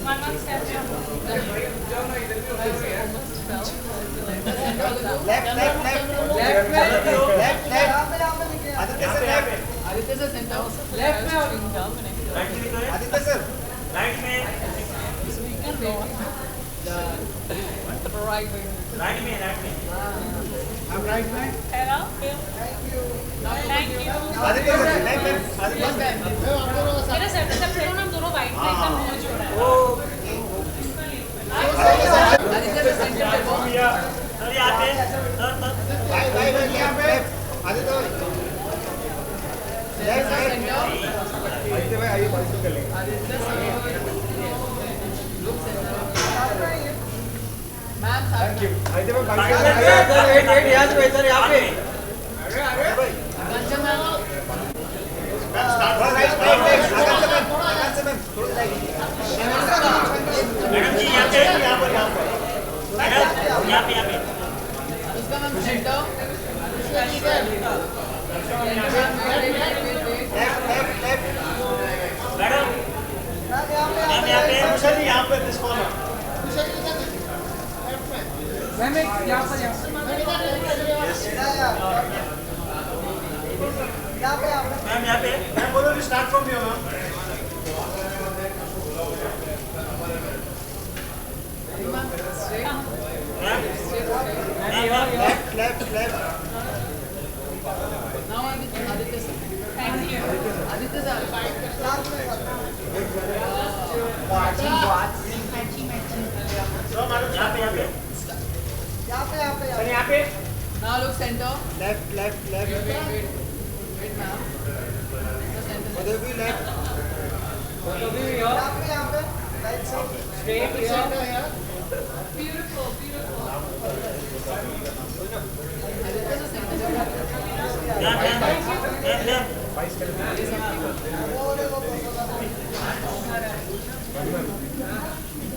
One step. Aditya sir left Aditya sir centre left में और Aditya sir right में राइट राइट में हम राइट में Hello. Thank you. Aditya sir left में आदित्य सर मेरा सेंटर सब छोड़ो ना, हम दोनों वाइट में एकदम मुंह जोड़ा है. आदित्य सर सेंटर सर यहाँ पे सर भाई यहाँ पे आदित्य भाई लेफ्ट लेफ्ट आदित्य भाई आइए बात कर लेंगे मैम थैंक यू आदित्य भाई बात सर, वेट वेट यहाँ से सर यहाँ पे कंचन मैम मैडम जी यहाँ पे मैडम यहाँ पे उसका मैम सेंटर मैडम मैम यहाँ पे यहाँ पे दिस कॉर्नर मैम यहाँ पर मैम यहाँ पे मैं बोलो start from here ma'am left left left now Aditya sir Thank you. Aditya sir यहाँ पे now look centre left left left wait ma'am centre उधर भी left Beautiful, beautiful. Aditya sir centre ma'am ma'am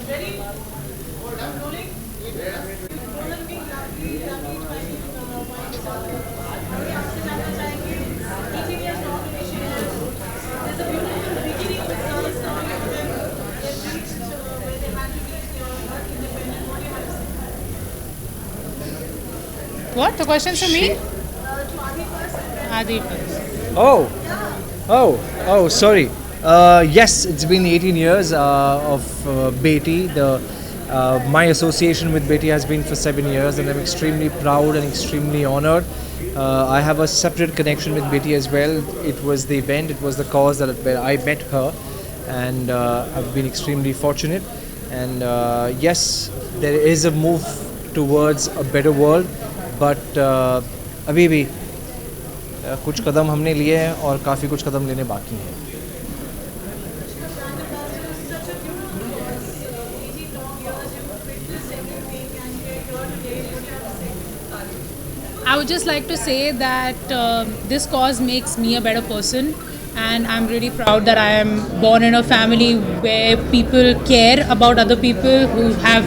Ready? I'm rolling. आपसे जानना चाहेंगे 18 years nomination. There's a beautiful beginning with girls now. They've reached where they had to reach. They are independent. What do you have to say? What? The question's for me? To Adi first and then Adi first. Oh, sorry. Yes, it's been 18 years of Beti. My association with Beti has been for 7 years, and I'm extremely proud and extremely honored. I have a separate connection with Beti as well. It was the event, it was the cause that where I met her, and I've been extremely fortunate. And yes, there is a move towards a better world, but अभी भी कुछ कदम हमने लिए हैं और काफ़ी कुछ कदम लेने बाकी हैं. such a beautiful cause. 18 long years, you've witnessed everything and you're here today. What do you have to say? I would just like to say that this cause makes me a better person, and I'm really proud that I am born in a family where people care about other people who have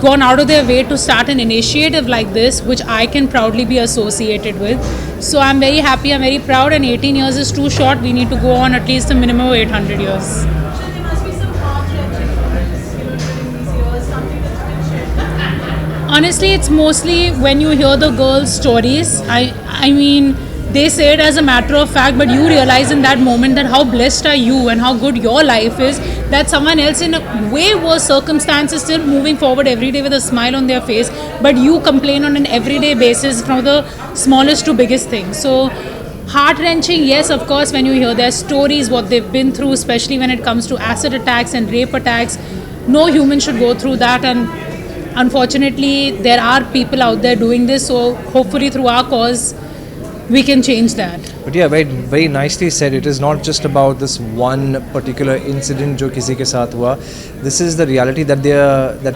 gone out of their way to start an initiative like this, which I can proudly be associated with. So I'm very happy, I'm very proud, and 18 years is too short. We need to go on at least a minimum of 800 years. There must be some heart-wrenching moments, during these years, something that's been shared. Honestly, it's mostly when you hear the girls' stories. I mean, they say it as a matter of fact, but you realize in that moment that how blessed are you and how good your life is, that someone else in a way worse circumstances still moving forward every day with a smile on their face, but you complain on an everyday basis from the smallest to biggest thing. So heart-wrenching, yes, of course, when you hear their stories, what they've been through, especially when it comes to acid attacks and rape attacks. No human should go through that, and unfortunately there are people out there doing this, so hopefully through our cause we can change that. But yeah, very, very nicely said. It is not just about this one particular incident जो किसी के साथ हुआ. This is the reality that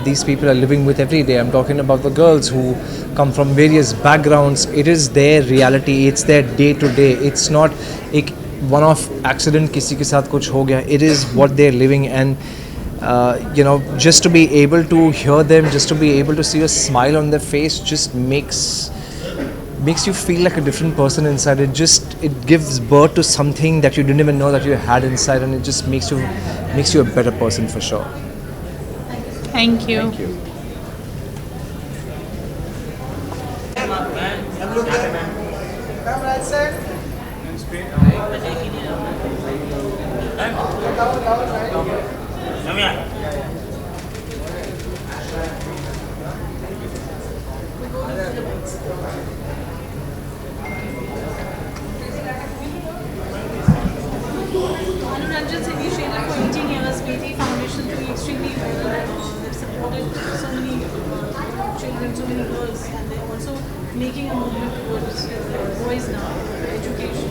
these people are living with every day. I'm talking about the girls who come from various backgrounds. It is their reality. It's their day to day. It's not एक one-off accident किसी के साथ कुछ हो गया. It is what they're living, and just to be able to hear them, just to be able to see a smile on their face, just makes you feel like a different person inside. It gives birth to something that you didn't even know that you had inside, and it just makes you a better person for sure. Thank you. Come right side. Anuranjan's initiative for 18 years, BT Foundation, doing extremely well. They've supported so many children, so many girls, and they're also making a movement towards boys now, education.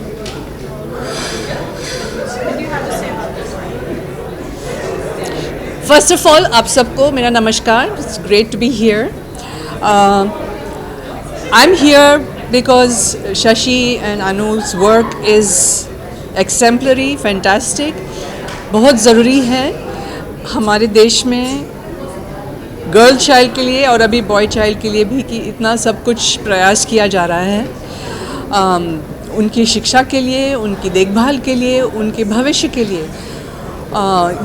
So what do you have to say about this? First of all, आप सबको मेरा नमस्कार. It's great to be here. I'm here because Shashi and Anu's work is exemplary, fantastic. बहुत ज़रूरी है हमारे देश में गर्ल चाइल्ड के लिए और अभी बॉय चाइल्ड के लिए भी कि इतना सब कुछ प्रयास किया जा रहा है उनकी शिक्षा के लिए, उनकी देखभाल के लिए, उनके भविष्य के लिए.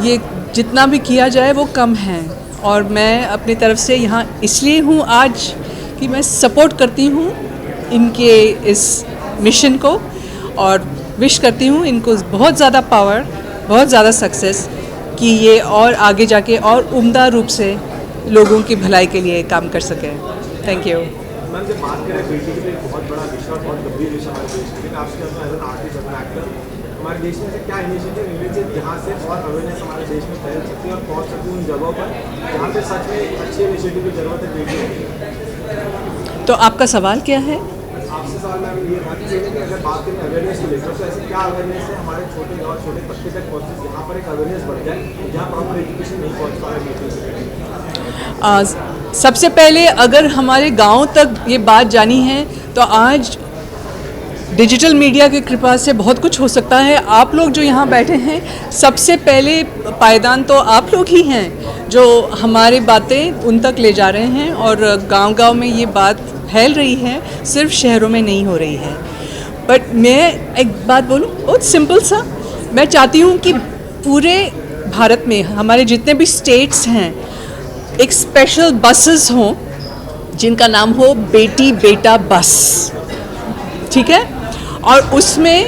ये जितना भी किया जाए वो कम है और मैं अपनी तरफ से यहाँ इसलिए हूँ आज कि मैं सपोर्ट करती हूँ इनके इस मिशन को और विश करती हूँ इनको बहुत ज़्यादा पावर, बहुत ज़्यादा सक्सेस कि ये और आगे जाके और उम्दा रूप से लोगों की भलाई के लिए काम कर सकें. Thank you. मैम जब बात करें बेटी के लिए बहुत बड़ा विषय और बहुत गंभीर विषय हमारे देश में, लेकिन आपके as an artist, as an actor, हमारे देश में से क्या इनिशिएटिव मिले थे जहाँ से और अवेयरनेस हमारे देश में फैल सकती है और पहुँच सकती है उन जगहों पर जहाँ पे सच में अच्छे इनिशिएटिव की जरूरत है बेटी की. तो आपका सवाल क्या है? आपसे सवाल मैम ये था कि अगर बात करें अवेयरनेस को लेकर तो ऐसे क्या अवेयरनेस है हमारे छोटे गाँव, छोटे पत्ते तक पहुँचे जहाँ पर एक अवेयरनेस बढ़ जाए जहाँ प्रॉपर एजुकेशन नहीं पहुँच पा रहा है. सबसे पहले अगर हमारे गांव तक ये बात जानी है तो आज डिजिटल मीडिया की कृपा से बहुत कुछ हो सकता है. आप लोग जो यहाँ बैठे हैं सबसे पहले पायदान तो आप लोग ही हैं जो हमारी बातें उन तक ले जा रहे हैं और गांव-गांव में ये बात फैल रही है, सिर्फ शहरों में नहीं हो रही है. बट मैं एक बात बोलूँ बहुत सिंपल सा, मैं चाहती हूँ कि पूरे भारत में हमारे जितने भी स्टेट्स हैं एक स्पेशल बसेस हों जिनका नाम हो बेटी बेटा बस, ठीक है. और उसमें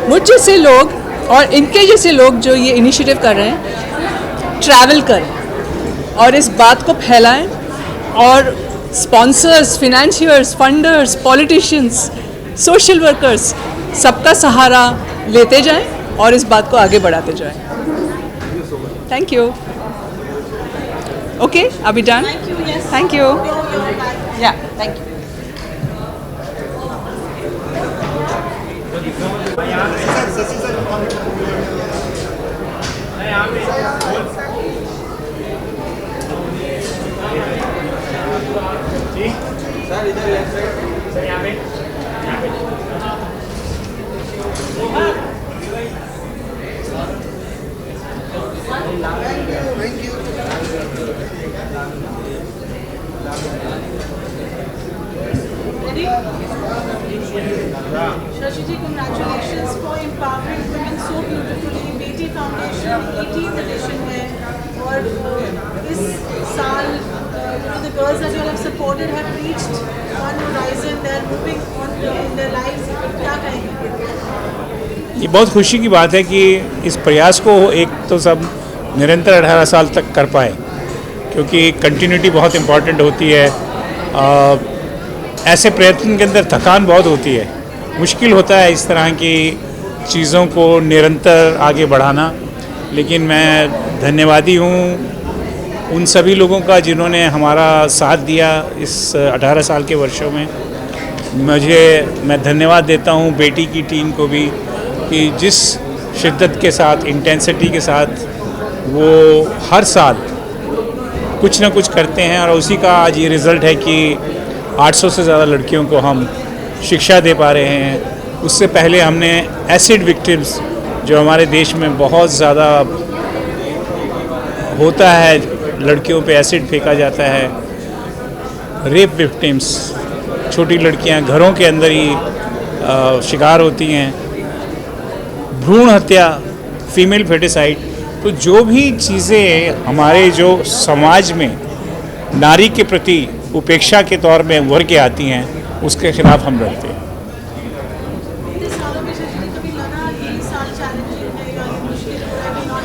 मुझ जैसे लोग और इनके जैसे लोग जो ये इनिशिएटिव कर रहे हैं ट्रैवल करें और इस बात को फैलाएं और sponsors, financiers, funders, politicians, social workers सबका सहारा लेते जाएं और इस बात को आगे बढ़ाते जाएं. Thank you. Okay, are we done? Thank you, yes. Thank you. You're back. Yeah, thank you. Shashi sir sir इधर लेफ्ट साइड सर यहाँ पे thank you. Ready? Shashi ji, congratulations for empowering women so beautifully. Beti Foundation 18th edition है और इस साल the girls that you all have supported have reached one horizon. They are moving on in their lives. क्या कहेंगे? ये बहुत खुशी की बात है कि इस प्रयास को एक तो सब निरंतर 18 साल तक कर पाए, क्योंकि कंटिन्यूटी बहुत इम्पॉर्टेंट होती है. ऐसे प्रयत्न के अंदर थकान बहुत होती है, मुश्किल होता है इस तरह की चीज़ों को निरंतर आगे बढ़ाना. लेकिन मैं धन्यवादी हूँ उन सभी लोगों का जिन्होंने हमारा साथ दिया इस 18 साल के वर्षों में. मैं धन्यवाद देता हूँ बेटी की टीम को भी कि जिस शिद्दत के साथ, इंटेंसिटी के साथ वो हर साल कुछ ना कुछ करते हैं और उसी का आज ये रिज़ल्ट है कि 800 से ज़्यादा लड़कियों को हम शिक्षा दे पा रहे हैं. उससे पहले हमने एसिड विक्टिम्स जो हमारे देश में बहुत ज़्यादा होता है, लड़कियों पे एसिड फेंका जाता है, रेप विक्टिम्स, छोटी लड़कियां घरों के अंदर ही शिकार होती हैं, भ्रूण हत्या, फीमेल फेटिसाइड. तो जो भी चीज़ें हमारे जो समाज में नारी के प्रति उपेक्षा के तौर में उभर के आती हैं, उसके खिलाफ हम लड़ते हैं। इतने सालों में शशि जी कभी लगा कि इस साल चैलेंजिंग है या ये मुश्किल हो रहा है कि नॉट?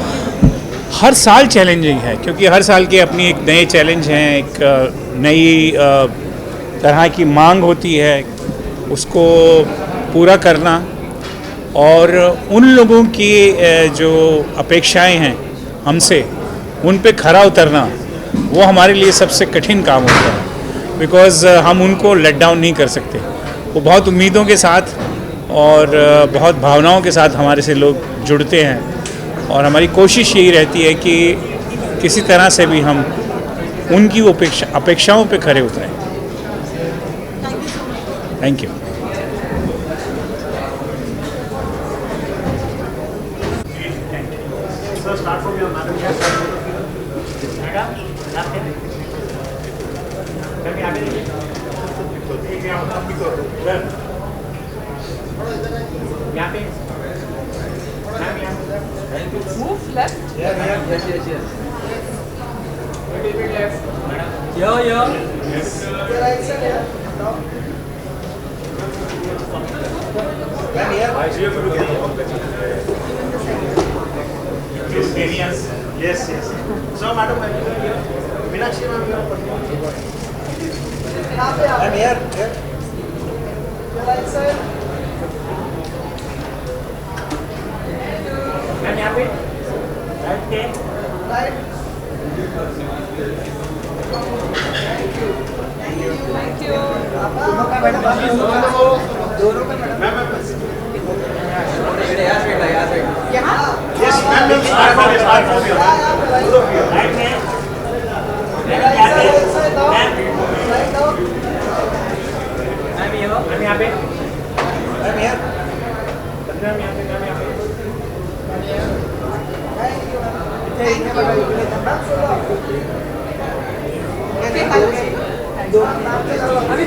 हर साल चैलेंजिंग है, क्योंकि हर साल के अपनी एक नए चैलेंज हैं, एक नई तरह की मांग होती है, उसको पूरा करना और उन लोगों की जो अपेक्षाएं हैं हमसे, उन पे खरा उतरना, वो हमारे लिए सबसे कठिन काम होता है, बिकॉज़ हम उनको लेट डाउन नहीं कर सकते। वो बहुत उम्मीदों के साथ और बहुत भावनाओं के साथ हमारे से लोग जुड़ते हैं और हमारी कोशिश यही रहती है कि किसी तरह से भी हम उनकी अपेक्षाओं पे खरे उतरें। Thank you. Move left. Yes. So, madam, Meenakshi, ma'am, you are I'm here. Your right side. Ma'am, यहाँ पे. Right. Thank you. दोनों का madam. Yes, ma'am. Start from here. Both of you. Right here. Ma'am, यहाँ पे. Ma'am, here. अभी